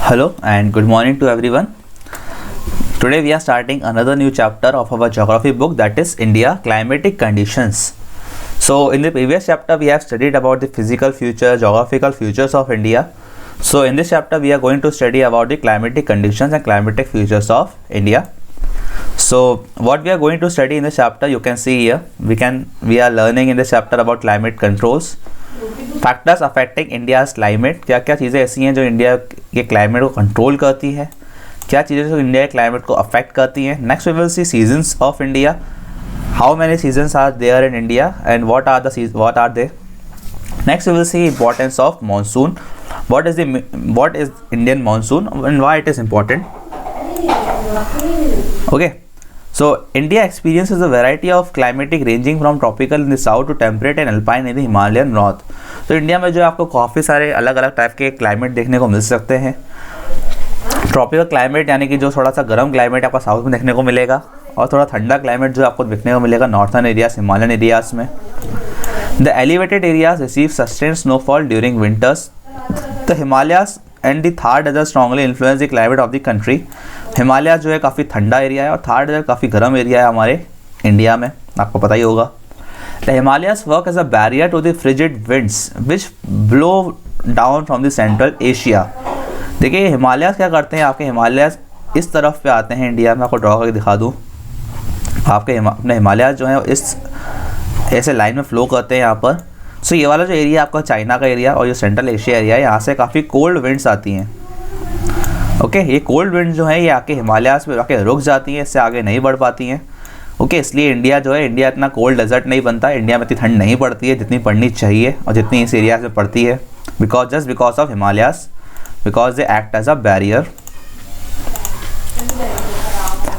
Hello and good morning to everyone. Today we are starting another new chapter of our geography book, that is India climatic conditions. So in the previous chapter we have studied about the physical feature, geographical features of India. So in this chapter we are going to study about the climatic conditions and climatic features of India. So what we are going to study in this chapter, you can see here, we are learning in this chapter about climate controls, factors affecting India's climate, क्या क्या चीज़ें ऐसी हैं जो India के climate को control करती है, क्या चीज़ें जो इंडिया के क्लाइमेट को अफेक्ट करती हैं. Next we will see seasons of India, how many seasons are there in India and what are they. Next we will see importance of monsoon, what is Indian monsoon and why it is important. Okay, so India experiences a variety of climatic ranging from tropical in the south to temperate and alpine in the Himalayan north. तो India में जो आपको काफ़ी सारे अलग अलग type के climate देखने को मिल सकते हैं. ट्रॉपिकल क्लाइमेट यानी कि जो थोड़ा सा गर्म क्लाइमेट आपको साउथ में देखने को मिलेगा, और थोड़ा ठंडा क्लाइमेट जो आपको देखने को मिलेगा नॉर्थन एरियाज, हिमालयन एरियाज में. The elevated areas receive sustain snowfall during winters. The Himalayas and the Thar desert strongly influence the climate of the country. Himalaya जो है काफ़ी ठंडा एरिया है और थार डेजर्ट काफ़ी गर्म एरिया है हमारे इंडिया में, आपको पता ही होगा. The Himalayas work as a barrier to the frigid winds which blow down from the central Asia. देखिए हिमालयाज क्या करते हैं, आपके हिमालयाज इस तरफ पे आते हैं इंडिया में, आपको ड्रॉ करके दिखा दूँ. आपके अपने हिमालयाज जो है इस ऐसे लाइन में फ्लो करते हैं यहाँ पर. सो ये वाला जो एरिया आपका चाइना का एरिया और जो सेंट्रल एशिया एरिया है, यहाँ से काफ़ी कोल्ड विंड्स आती हैं. ओके, ये कोल्ड विंड जो है ये आके हिमालयाज पे आके रुक जाती हैं, इससे आगे नहीं बढ़ पाती हैं. ओके, इसलिए इंडिया जो है, इंडिया इतना कोल्ड डेजर्ट नहीं बनता, इंडिया में इतनी ठंड नहीं पड़ती है जितनी पड़नी चाहिए और जितनी इस एरिया में पड़ती है, because of Himalayas, because they act as a barrier.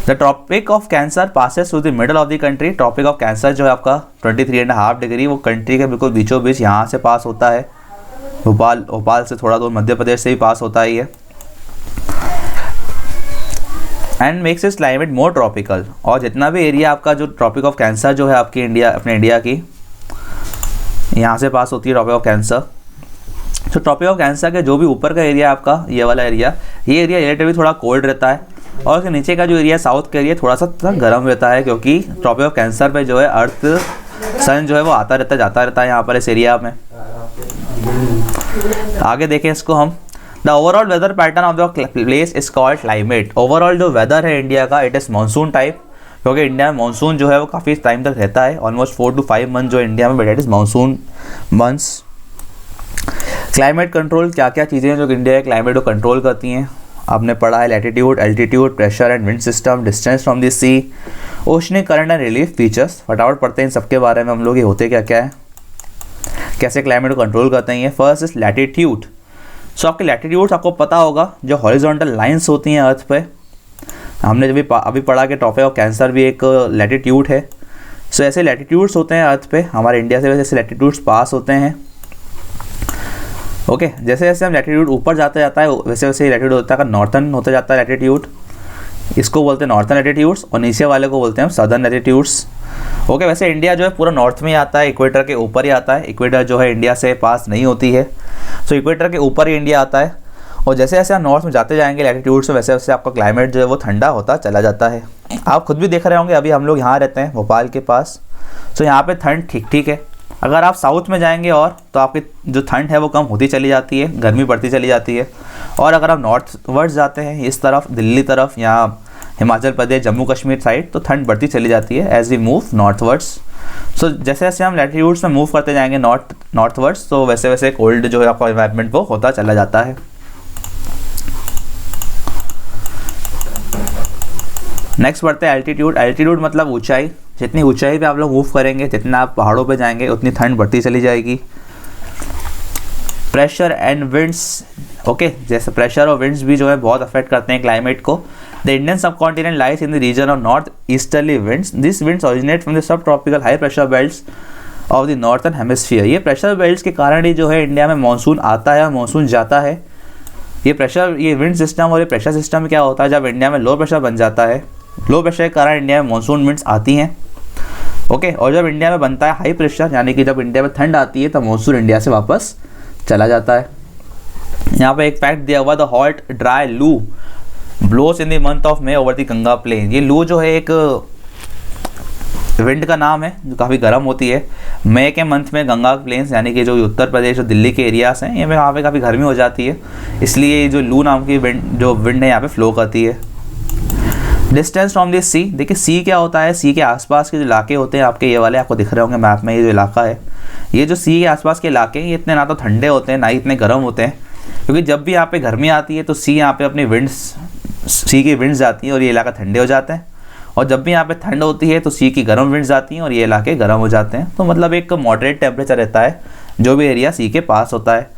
The tropic of cancer passes through the middle of the country. Tropic of cancer जो है आपका 23.5 डिग्री, वो कंट्री के बिल्कुल बीचों बीच यहाँ से पास होता है. भोपाल से थोड़ा दूर मध्य प्रदेश से ही पास होता है ये. And makes it's climate more tropical. और जितना भी एरिया आपका जो ट्रॉपिक ऑफ कैंसर जो है आपकी अपने इंडिया की यहाँ से पास होती है ट्रॉपिक ऑफ कैंसर. तो ट्रॉपिक ऑफ कैंसर के जो भी ऊपर का एरिया आपका ये वाला एरिया, ये एरिया रिलेटिवली थोड़ा कोल्ड रहता है, और उसके नीचे का जो एरिया साउथ का एरिया थोड़ा सा गर्म रहता है, क्योंकि ट्रॉपिक ऑफ कैंसर पे जो है अर्थ सन जो है वो आता रहता जाता रहता है यहाँ पर इस एरिया में. आगे देखें इसको हम. The overall weather pattern of the place is called climate. Overall जो वेदर है इंडिया का, इट इज़ मानसून टाइप, क्योंकि इंडिया में मानसून जो है वो काफ़ी टाइम तक रहता है, ऑलमोस्ट 4 to 5 मंथ जो इंडिया में, but it is monsoon months. Climate control, क्या क्या चीज़ें हैं जो इंडिया के क्लाइमेट को कंट्रोल करती हैं, आपने पढ़ा है. Latitude, altitude, pressure and wind system, distance from the sea, oceanic current and relief features. फटाफट पढ़ते हैं इन सबके बारे में हम लोग, ये होते क्या क्या है, कैसे क्लाइमेट को कंट्रोल करते हैं. ये फर्स्ट इज लैटिट्यूड. सो आपके लैटिट्यूड्स आपको पता होगा, जो हॉरिजॉन्टल लाइंस होती हैं अर्थ पे, हमने जब अभी पढ़ा कि ट्रॉपिक ऑफ कैंसर भी एक लैटिट्यूड है. सो ऐसे लैटिट्यूड्स होते हैं अर्थ पे, हमारे इंडिया से वैसे ऐसे लैटिट्यूड्स पास होते हैं. ओके, जैसे जैसे हम लैटिट्यूड ऊपर जाता जाता है वैसे वैसे लैटिट्यूड होता है, नॉर्थन होता जाता है लैटिट्यूड, इसको बोलते हैं नॉर्थन लैटिट्यूड्स, और नीचे वाले को बोलते हैं सदर्न लैटिट्यूड्स. ओके, वैसे इंडिया जो है पूरा नॉर्थ में ही आता है, इक्वेटर के ऊपर ही आता है. इक्वेटर जो है इंडिया से पास नहीं होती है, सो इक्वेटर के ऊपर ही इंडिया आता है. और जैसे जैसे आप नॉर्थ में जाते जाएंगे लैटिट्यूड से, वैसे वैसे आपका क्लाइमेट जो है वो ठंडा होता चला जाता है. आप खुद भी देख रहे होंगे, अभी हम लोग यहाँ रहते हैं भोपाल के पास, सो यहाँ पे ठंड ठीक ठीक है. अगर आप साउथ में जाएंगे और तो आपकी जो ठंड है वो कम होती चली जाती है, गर्मी बढ़ती चली जाती है. और अगर आप नॉर्थ वर्ड जाते हैं इस तरफ, दिल्ली तरफ या हिमाचल प्रदेश, जम्मू कश्मीर साइड, तो ठंड बढ़ती चली जाती है एज वी मूव नॉर्थवर्ड्स. सो जैसे जैसे हम लैटिट्यूड्स में मूव करते जाएंगे नॉर्थवर्ड्स, तो वैसे वैसे कोल्ड जो है आपका एनवायरनमेंट वो होता चला जाता है. नेक्स्ट बढ़ते हैं एल्टीट्यूड. एल्टीट्यूड मतलब ऊंचाई. जितनी ऊंचाई पे आप लोग मूव करेंगे, जितना आप पहाड़ों पे जाएंगे, उतनी ठंड बढ़ती चली जाएगी. Pressure and winds. ओके, जैसे प्रेशर और विंड्स भी जो है बहुत अफेक्ट करते हैं क्लाइमेट को. The Indian subcontinent lies in the region of north easterly winds. This winds originate from the sub tropical high pressure belts of the northern hemisphere. ये प्रेशर बेल्ट्स के कारण ही जो है इंडिया में मानसून आता है और मानसून जाता है. ये विंड सिस्टम और ये प्रेशर सिस्टम क्या होता है, जब इंडिया में लो प्रेशर बन जाता है, लो प्रेशर के कारण इंडिया में मानसून विंड्स आती हैं. ओके, और जब इंडिया में बनता है हाई प्रेशर, यानी कि जब इंडिया में ठंड आती है, तब मानसून इंडिया से वापस चला जाता है. यहाँ पे एक फैक्ट दिया हुआ, the hot dry loo blows in the month of May over the Ganga plain. ये लू जो है एक विंड का नाम है जो काफ़ी गर्म होती है। मई के मंथ में गंगा प्लेन्स यानी कि जो उत्तर प्रदेश और दिल्ली के एरियाज़ हैं, यहाँ पे काफ़ी गर्मी हो जाती है, इसलिए जो लू नाम की विंड है यहाँ पे फ्लो करती है। डिस्टेंस फ्रॉम दिस सी, देखिए सी क्या होता है, सी के आसपास के जो इलाके होते हैं आपके, ये वाले आपको दिख रहे होंगे मैप में, ये जो इलाका है, ये जो सी के आसपास के इलाके हैं, ये इतने ना तो ठंडे होते हैं ना ही इतने गर्म होते हैं, क्योंकि जब भी यहाँ पे गर्मी आती है तो सी यहाँ पे अपनी विंड्स, सी की विंड्स आती हैं और ये इलाका ठंडे हो जाते हैं, और जब भी यहाँ पे ठंड होती है तो सी की गर्म विंड्स आती हैं और ये इलाके गर्म हो जाते हैं। तो मतलब एक मॉडरेट टेम्परेचर रहता है जो भी एरिया सी के पास होता है।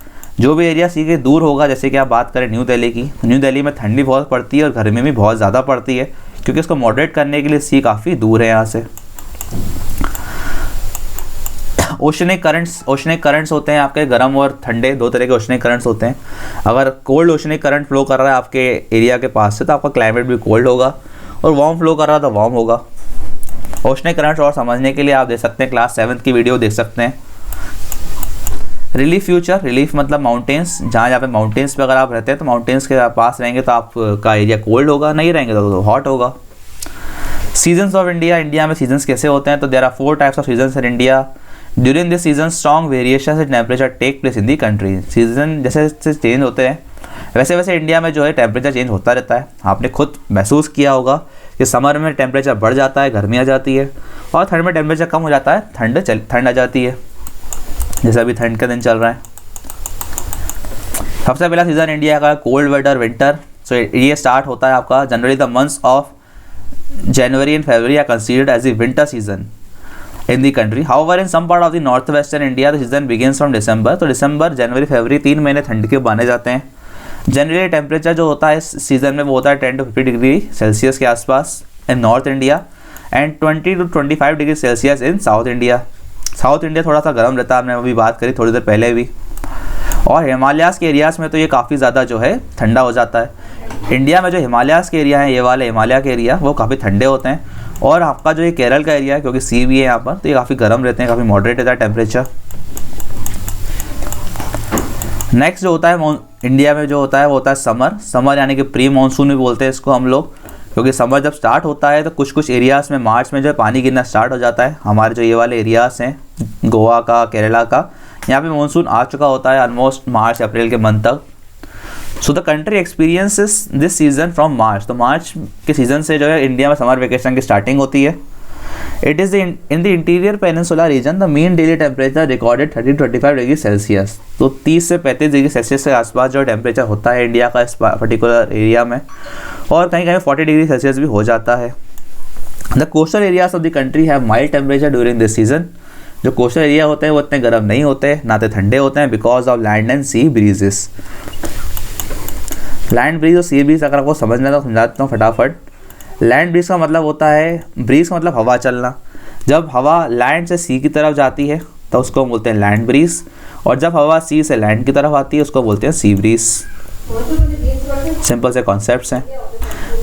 जो भी एरिया सी के दूर होगा, जैसे कि आप बात करें न्यू दिल्ली की, न्यू दिल्ली में ठंडी बहुत पड़ती है और गर्मी भी बहुत ज़्यादा पड़ती है, क्योंकि इसको मॉडरेट करने के लिए सी काफ़ी दूर है यहाँ से। ओशनिक करंट्स होते हैं आपके गर्म और ठंडे, दो तरह के ओशनिक करंट्स होते हैं। अगर कोल्ड ओशनिक करंट फ्लो कर रहा है आपके एरिया के पास से तो आपका क्लाइमेट भी कोल्ड होगा, और वार्म फ्लो कर रहा है तो वार्म होगा। ओशनिक करंट्स और समझने के लिए आप देख सकते हैं क्लास 7 की वीडियो देख सकते हैं। रिलीफ फ्यूचर, रिलीफ मतलब माउंटेन्स, जहाँ पे माउंटेन्स पे अगर आप रहते हैं तो माउंटेन्स के पास रहेंगे तो आपका एरिया कोल्ड होगा, नहीं रहेंगे तो हॉट होगा। सीजन्स ऑफ इंडिया, इंडिया में सीजन्स कैसे होते हैं, तो there are 4 types of seasons in India. During this season strong variations in temperature take place in the country. Season जैसे जैसे चेंज होते हैं वैसे वैसे इंडिया में जो है टेम्परेचर चेंज होता रहता है। आपने खुद महसूस किया होगा कि समर में टेम्परेचर बढ़ जाता है, गर्मी आ जाती है, और ठंड में टेम्परेचर कम हो जाता है, ठंड आ जाती है, जैसे अभी ठंड का दिन चल रहा है। सबसे पहला सीज़न इंडिया का कोल्ड वेदर विंटर। सो ये स्टार्ट होता है आपका generally the months of January and February are considered as the winter season in the country. However, in some part of the northwestern India, the season begins from December. तो दिसंबर, जनवरी, फरवरी 3 महीने ठंड के माने जाते हैं। जनरली टेम्परेचर जो होता है इस सीज़न में वो होता है 10 to 50 डिग्री सेल्सियस के आसपास in North India and 20 to 25 degree Celsius in South India. South India थोड़ा सा गर्म रहता है, हमने अभी बात करी थोड़ी देर पहले भी। और हिमालयाज़ के एरियाज़ में तो ये काफ़ी ज़्यादा जो है ठंडा हो जाता है। इंडिया में जो हिमालयाज़ के एरिया हैं, ये वाले हिमालय के एरिया, वो काफ़ी ठंडे होते हैं। और आपका जो ये केरल का एरिया है, क्योंकि सी भी है यहाँ पर, तो ये काफ़ी गर्म रहते हैं, काफ़ी मॉडरेट रहता है टेम्परेचर। नेक्स्ट जो होता है इंडिया में जो होता है वो होता है समर यानी कि प्री मानसून भी बोलते हैं इसको हम लोग, क्योंकि समर जब स्टार्ट होता है तो कुछ एरियाज़ में मार्च में जो है पानी गिरना स्टार्ट हो जाता है। हमारे जो ये वाले एरियाज़ हैं गोवा का, केरला का, यहाँ पे मानसून आ चुका होता है ऑलमोस्ट मार्च अप्रैल के मंथ तक। So the country experiences this season from March. तो मार्च के सीज़न से जो है इंडिया में समर वेकेशन की स्टार्टिंग होती है। It is in the interior peninsula region the mean daily temperature recorded 30 to 35 degree Celsius. तो 30 से 35 डिग्री सेल्सियस के आसपास जो टेम्परेचर होता है इंडिया का इस पर्टिकुलर एरिया में, और कहीं कहीं 40 डिग्री सेल्सियस भी हो जाता है। The coastal areas of the country have mild temperature during this season. जो कोस्टल एरिया होते हैं वो इतने गर्म नहीं होते, ना तो ठंडे होते हैं, because of land and sea breezes. Land breeze और सी ब्रीज अगर आपको समझना है तो समझा देता हूँ फटाफट। लैंड ब्रीज का मतलब होता है, ब्रीज का मतलब हवा चलना। जब हवा लैंड से सी की तरफ जाती है तो उसको बोलते हैं लैंड ब्रीज, और जब हवा सी से लैंड की तरफ आती है उसको बोलते हैं सी ब्रीज। सिंपल से कॉन्सेप्ट्स हैं।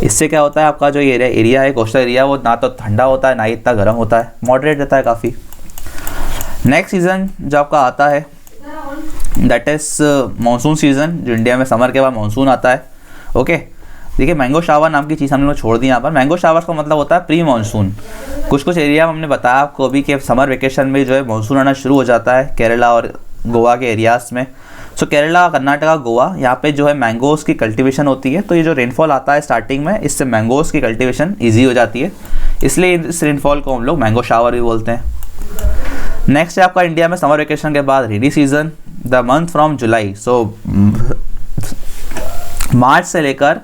इससे क्या होता है, आपका जो एरिया है कोस्टल एरिया, वो ना तो ठंडा होता है ना ही इतना गर्म होता है, मॉडरेट रहता है काफ़ी। नेक्स्ट सीज़न जो आपका आता है दैट इज़ मानसून सीज़न, जो इंडिया में समर के बाद मानसून आता है। ओके, देखिए मैंगो शावर नाम की चीज़ हमने छोड़ दी यहाँ पर। मैंगो शावर का मतलब होता है प्री मानसून। कुछ एरिया में हमने बताया आपको अभी कि समर वेकेशन में जो है मानसून आना शुरू हो जाता है केरला और गोवा के एरियाज़ में। सो केरला, कर्नाटका, गोवा, यहाँ पे जो है मैंगोज़ की कल्टीवेशन होती है। तो ये जो रेनफॉल आता है स्टार्टिंग में, इससे मैंगोज़ की कल्टीवेशन ईजी हो जाती है, इसलिए इस रेनफॉल को हम लोग मैंगो शावर भी बोलते हैं। नेक्स्ट है आपका इंडिया में समर वेकेशन के बाद rainy season, the month from July. So March से लेकर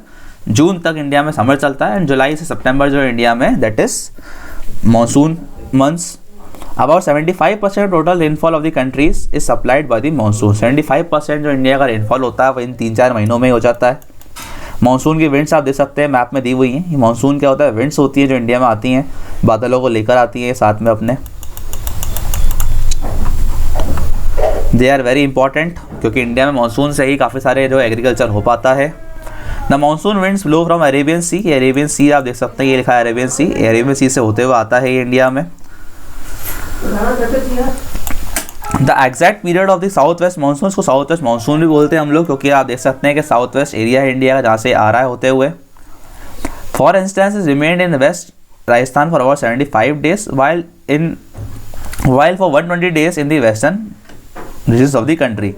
जून तक इंडिया में समर चलता है, एंड जुलाई से सितंबर जो है इंडिया में that is monsoon months. About 75% total rainfall of the countries is supplied by the monsoon. 75% जो इंडिया का रेनफॉल होता है वो इन 3-4 महीनों में हो जाता है। मानसून की विंड्स आप देख सकते हैं मैप में दी हुई हैं। ये मानसून क्या होता है, विंड्स होती है जो इंडिया में आती हैं, बादलों को लेकर आती हैं साथ में अपने। दे आर वेरी इंपॉर्टेंट, क्योंकि इंडिया में मानसून से ही काफ़ी सारे जो एग्रीकल्चर हो पाता है। The monsoon winds blow from Arabian Sea. ये अरेबियन सी आप देख सकते हैं, ये लिखा है अरेबियन सी। अरेबियन सी से होते हुए आता है ये इंडिया में। The exact period of the south west monsoon, इसको साउथ वेस्ट मानसून भी बोलते हैं हम लोग, क्योंकि आप देख सकते हैं कि साउथ वेस्ट एरिया है इंडिया का जहाँ से आ रहा है होते हुए. For instance is remained in west Rajasthan for about 75 days while for 120 days in the western regions of the country.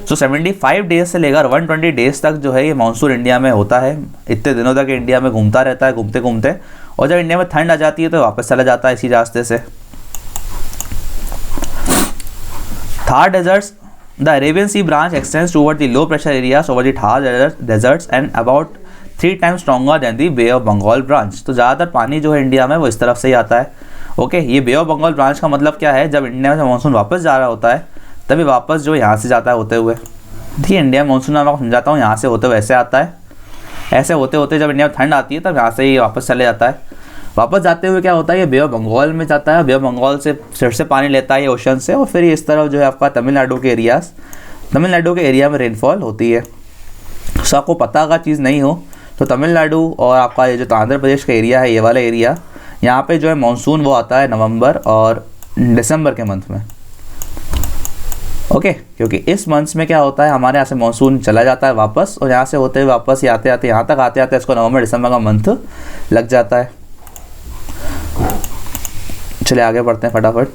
So 75 days से लेकर 120 days तक जो है ये मानसून इंडिया में होता है. इतने दिनों तक इंडिया में घूमता रहता है घूमते घूमते, और जब इंडिया में ठंड आ जाती है तो वापस चला जाता है इसी रास्ते से. Thar deserts, the Arabian Sea branch extends toward the low pressure areas over the Thar deserts and about 3 times stronger than the Bay of Bengal branch. तो ज़्यादातर पानी जो है इंडिया में वो इस तरफ से ही आता है. ओके, ये बे ऑफ बंगाल ब्रांच का मतलब क्या है, जब इंडिया में मानसून वापस जा रहा होता है तभी वापस जो यहाँ से जाता है होते हुए. ठीक है, इंडिया में मानसून मैं आपको समझाता हूँ, यहाँ से होते हुए ऐसे आता है, ऐसे होते होते जब इंडिया में ठंड आती है तब यहाँ से ये वापस चले जाता है. वापस जाते हुए क्या होता है, ये बे ऑफ बंगाल में जाता है, बे ऑफ बंगाल से फिर से पानी लेता है ये ओशन से, और फिर ये इस तरफ जो है आपका तमिलनाडु के एरिया में रेनफॉल होती है. सो आपको पता अगर चीज़ नहीं हो तो तमिलनाडु और आपका ये जो आंध्र प्रदेश का एरिया है, ये वाला एरिया, यहाँ पे जो है मानसून वो आता है नवंबर और दिसंबर के मंथ में. ओके, क्योंकि इस मंथ्स में क्या होता है, हमारे यहाँ से मानसून चला जाता है वापस, और यहाँ से होते हुए वापस ही आते आते यहाँ तक आते आते इसको नवंबर दिसंबर का मंथ लग जाता है. चलिए आगे बढ़ते हैं फटाफट.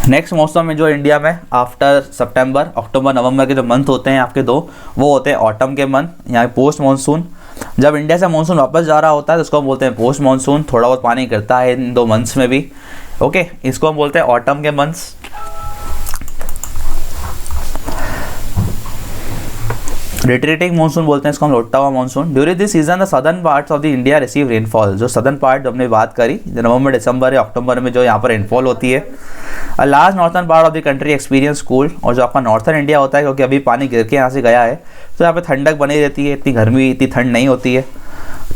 नेक्स्ट मौसम में जो इंडिया में आफ्टर सितंबर अक्टूबर नवंबर के जो मंथ होते हैं आपके दो, वो होते हैं ऑटम के मंथ, यहाँ पोस्ट मानसून. जब इंडिया से मानसून वापस जा रहा होता है तो इसको हम बोलते हैं पोस्ट मानसून. थोड़ा बहुत पानी गिरता है इन 2 मंथ्स में भी. ओके, इसको हम बोलते हैं ऑटम के मंथ्स. रिट्रीटिंग मानसून बोलते हैं इसको हम, लौटता हुआ monsoon. During this season the southern parts of the India receive rainfall. जो सदर्न पार्ट हमने बात करी, जो नवंबर दिसंबर या अक्टूबर में जो यहाँ पर रेनफॉल होती है. A large northern part of the country experience cool. और जो आपका नॉर्थन इंडिया होता है, क्योंकि अभी पानी गिर के यहाँ से गया है तो यहाँ पे ठंडक बनी रहती है, इतनी गर्मी इतनी ठंड नहीं होती है,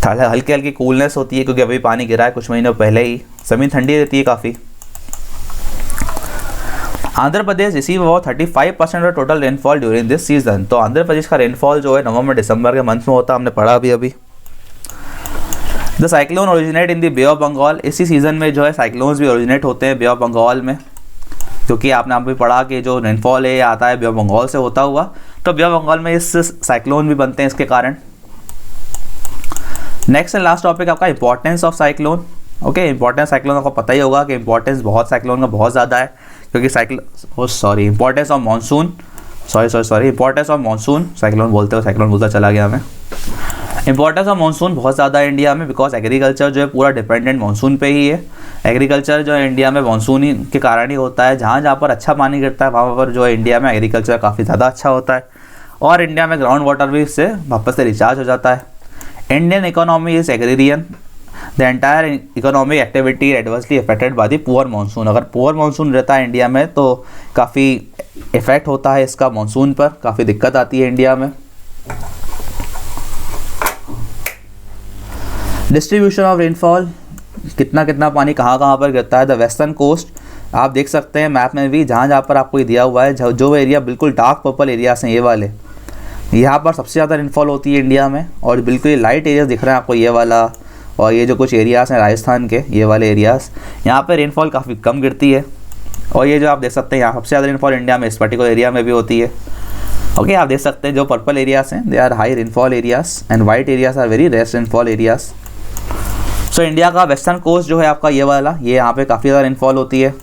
हल्की हल्की कूलनेस होती है, क्योंकि अभी पानी गिरा है कुछ महीनों पहले ही, ज़मीन ठंडी रहती है काफ़ी. Andhra Pradesh receive about 35% of total rainfall during this season. तो आंध्र प्रदेश का रेनफॉल जो है नवंबर दिसंबर के मंथ में होता है, हमने पढ़ा अभी. The cyclone originate in the Bay of Bengal. इसी सीज़न में जो है साइक्लोन्स भी ओरिजिनेट होते हैं बे ऑफ बंगाल में, क्योंकि आपने भी पढ़ा कि जो रेनफॉल है आता है बे ऑफ बंगाल से होता हुआ, तो बे ऑफ बंगाल में इस साइक्लोन भी बनते हैं इसके कारण. नेक्स्ट एंड लास्ट टॉपिक आपका importance of cyclone. Okay, importance cyclone आपको पता ही होगा कि इंपॉर्टेंस बहुत साइक्लोन का बहुत ज़्यादा है, क्योंकि importance of monsoon importance of monsoon, cyclone बोलता चला गया मैं. इंपॉर्टेंस ऑफ मानसून बहुत ज़्यादा है इंडिया में, बिकॉज एग्रीकल्चर जो है पूरा डिपेंडेंट मानसून पे ही है. एग्रीकल्चर जो है इंडिया में मानसून ही के कारण ही होता है. जहाँ पर अच्छा पानी गिरता है वहाँ पर जो है इंडिया में एग्रीकल्चर काफ़ी ज़्यादा अच्छा होता है, और इंडिया में ग्राउंड वाटर भी इससे वापस से रिचार्ज हो जाता है. Indian economy is agrarian. The entire economic activity adversely affected by the poor monsoon. अगर पुअर मानसून रहता है इंडिया में तो काफ़ी इफेक्ट होता है इसका मानसून पर, काफ़ी दिक्कत आती है इंडिया में. डिस्ट्रीब्यूशन ऑफ रेनफॉल, कितना पानी कहाँ पर गिरता है. द वेस्टर्न कोस्ट आप देख सकते हैं मैप में भी, जहाँ पर आपको ये दिया हुआ है, जो एरिया बिल्कुल डार्क पर्पल एरियाज हैं ये वाले, यहाँ पर सबसे ज़्यादा रेनफॉल होती है इंडिया में. और बिल्कुल ये लाइट एरियाज दिख रहे हैं आपको ये वाला, और ये जो कुछ एरियाज़ हैं राजस्थान के ये वाले एरियाज़, यहाँ पे रेनफॉल काफ़ी कम गिरती है. और ये जो आप देख सकते हैं यहाँ सबसे ज़्यादा रेनफॉल इंडिया में इस पर्टिकुलर एरिया में भी होती है. ओके, आप देख सकते हैं जो पर्पल एरियाज़ हैं they are high rainfall areas and white areas are very less rainfall areas. So India का वेस्टर्न कोस्ट जो है आपका ये वाला, ये यहाँ पे काफ़ी ज़्यादा रेनफॉल होती है.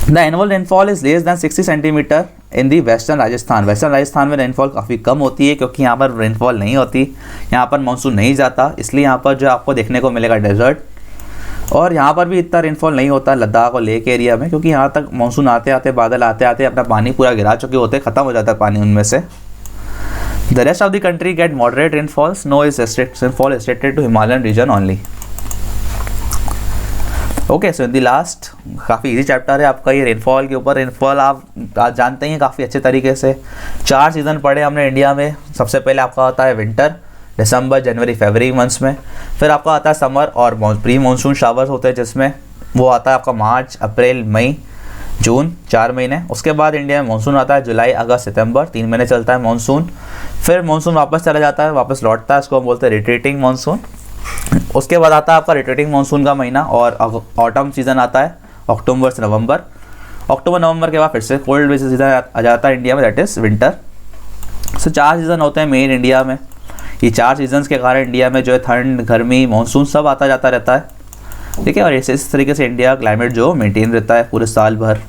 The annual rainfall is less than 60 centimetre in the western Rajasthan. Western Rajasthan में रेनफॉल काफ़ी कम होती है, क्योंकि यहाँ पर रेनफॉल नहीं होती, यहाँ पर मानसून नहीं जाता, इसलिए यहाँ पर जो आपको देखने को मिलेगा डेजर्ट. और यहाँ पर भी इतना रेनफॉल नहीं होता लद्दाख और लेक एरिया में, क्योंकि यहाँ तक मानसून आते आते बादल आते आते अपना पानी पूरा गिरा चुके होते, ख़त्म हो जाता है पानी उनमें से. The rest of the country get moderate rainfall. Snow is rainfall restricted to Himalayan region only. Okay, so in the last काफ़ी इजी चैप्टर है आपका ये रेनफॉल के ऊपर. रेनफॉल आप जानते हैं काफ़ी अच्छे तरीके से. 4 सीज़न पढ़े हमने इंडिया में. सबसे पहले आपका आता है विंटर, दिसंबर जनवरी फरवरी मंथ्स में. फिर आपका आता है समर और प्री मानसून शावर्स होते हैं, जिसमें वो आता है आपका मार्च अप्रैल मई जून 4 महीने. उसके बाद इंडिया में मानसून आता है जुलाई अगस्त सितंबर, 3 महीने चलता है मानसून. फिर मानसून वापस चला जाता है, वापस लौटता है, इसको हम बोलते हैं रिट्रीटिंग मानसून. उसके बाद आता है आपका रोटेटिंग मानसून का महीना और ऑटम सीज़न आता है अक्टूबर से नवंबर। अक्टूबर नवंबर के बाद फिर से कोल्ड वेज सीज़न आ जाता है इंडिया में, that is winter. So 4 season होते हैं मेन इंडिया में। ये 4 सीजन्स के कारण इंडिया में जो है ठंड, गर्मी, मानसून सब आता जाता रहता है, ठीक है। और इस तरीके से इंडिया क्लाइमेट जो मेंटेन रहता है पूरे साल भर।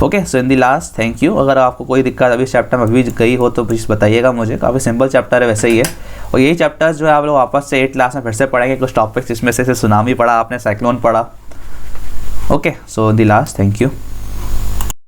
Okay, so in the last, thank you. अगर आपको कोई दिक्कत अभी चैप्टर में अभी गई हो तो प्लीज़ बताइएगा मुझे। काफ़ी सिंपल चैप्टर है वैसे ही है, और यही चैप्टर्स जो है आप लोग वापस से 8th क्लास में फिर से पढ़ेंगे। कुछ टॉपिक्स इसमें से सुनामी पढ़ा आपने, साइक्लोन पढ़ा। Okay, so in the last, thank you.